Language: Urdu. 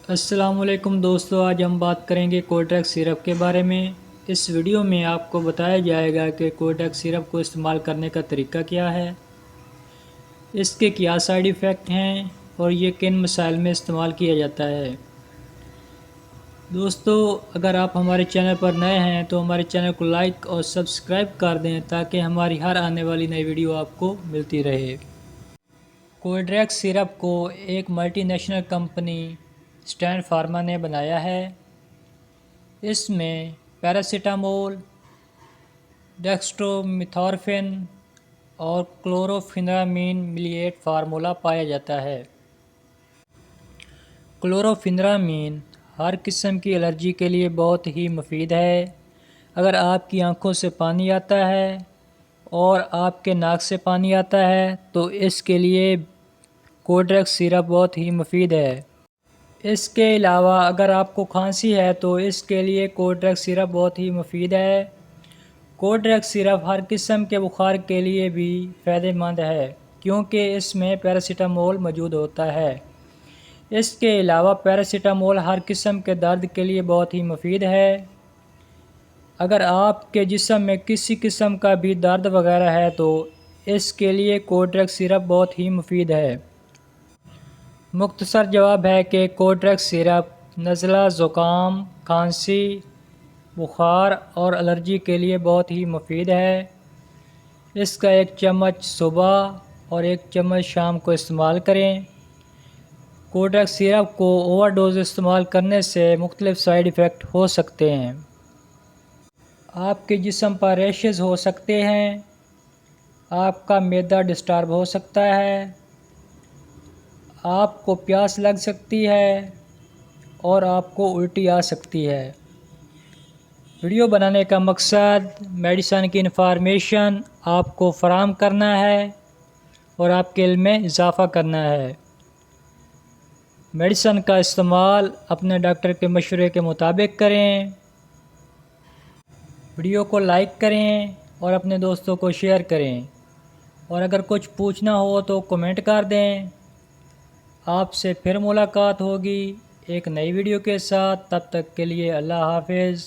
السلام علیکم دوستو، آج ہم بات کریں گے کوڈریکس سیرپ کے بارے میں۔ اس ویڈیو میں آپ کو بتایا جائے گا کہ کوڈریکس سیرپ کو استعمال کرنے کا طریقہ کیا ہے، اس کے کیا سائیڈ ایفیکٹ ہیں اور یہ کن مسائل میں استعمال کیا جاتا ہے۔ دوستو، اگر آپ ہمارے چینل پر نئے ہیں تو ہمارے چینل کو لائک اور سبسکرائب کر دیں تاکہ ہماری ہر آنے والی نئی ویڈیو آپ کو ملتی رہے۔ کوڈریکس سیرپ کو ایک multi national company stand pharma نے بنایا ہے۔ اس میں پیراسیٹامول، ڈیکسٹرومیتھورفین اور کلوروفینرامین ملیٹ فارمولہ پایا جاتا ہے۔ کلوروفینرامین ہر قسم کی الرجی کے لیے بہت ہی مفید ہے۔ اگر آپ کی آنکھوں سے پانی آتا ہے اور آپ کے ناک سے پانی آتا ہے تو اس کے لیے کوڈریکس سیرپ بہت ہی مفید ہے۔ اس کے علاوہ اگر آپ کو کھانسی ہے تو اس کے لیے کوڈریکس سیرپ بہت ہی مفید ہے۔ کوڈریکس سیرپ ہر قسم کے بخار کے لیے بھی فائدہ مند ہے کیونکہ اس میں پیراسیٹامول موجود ہوتا ہے۔ اس کے علاوہ پیراسیٹامول ہر قسم کے درد کے لیے بہت ہی مفید ہے۔ اگر آپ کے جسم میں کسی قسم کا بھی درد وغیرہ ہے تو اس کے لیے کوڈریکس سیرپ بہت ہی مفید ہے۔ مختصر جواب ہے کہ کوڈریکس سیرپ نزلہ، زکام، کھانسی، بخار اور الرجی کے لیے بہت ہی مفید ہے۔ اس کا 1 چمچ صبح اور 1 چمچ شام کو استعمال کریں۔ کوڈریکس سیرپ کو اوور ڈوز استعمال کرنے سے مختلف سائیڈ ایفیکٹ ہو سکتے ہیں۔ آپ کے جسم پر ریشز ہو سکتے ہیں، آپ کا معدہ ڈسٹرب ہو سکتا ہے، آپ کو پیاس لگ سکتی ہے اور آپ کو الٹی آ سکتی ہے۔ ویڈیو بنانے کا مقصد میڈیسن کی انفارمیشن آپ کو فراہم کرنا ہے اور آپ کے علم میں اضافہ کرنا ہے۔ میڈیسن کا استعمال اپنے ڈاکٹر کے مشورے کے مطابق کریں۔ ویڈیو کو لائک کریں اور اپنے دوستوں کو شیئر کریں، اور اگر کچھ پوچھنا ہو تو کمنٹ کر دیں۔ آپ سے پھر ملاقات ہوگی ایک نئی ویڈیو کے ساتھ، تب تک کے لیے اللہ حافظ۔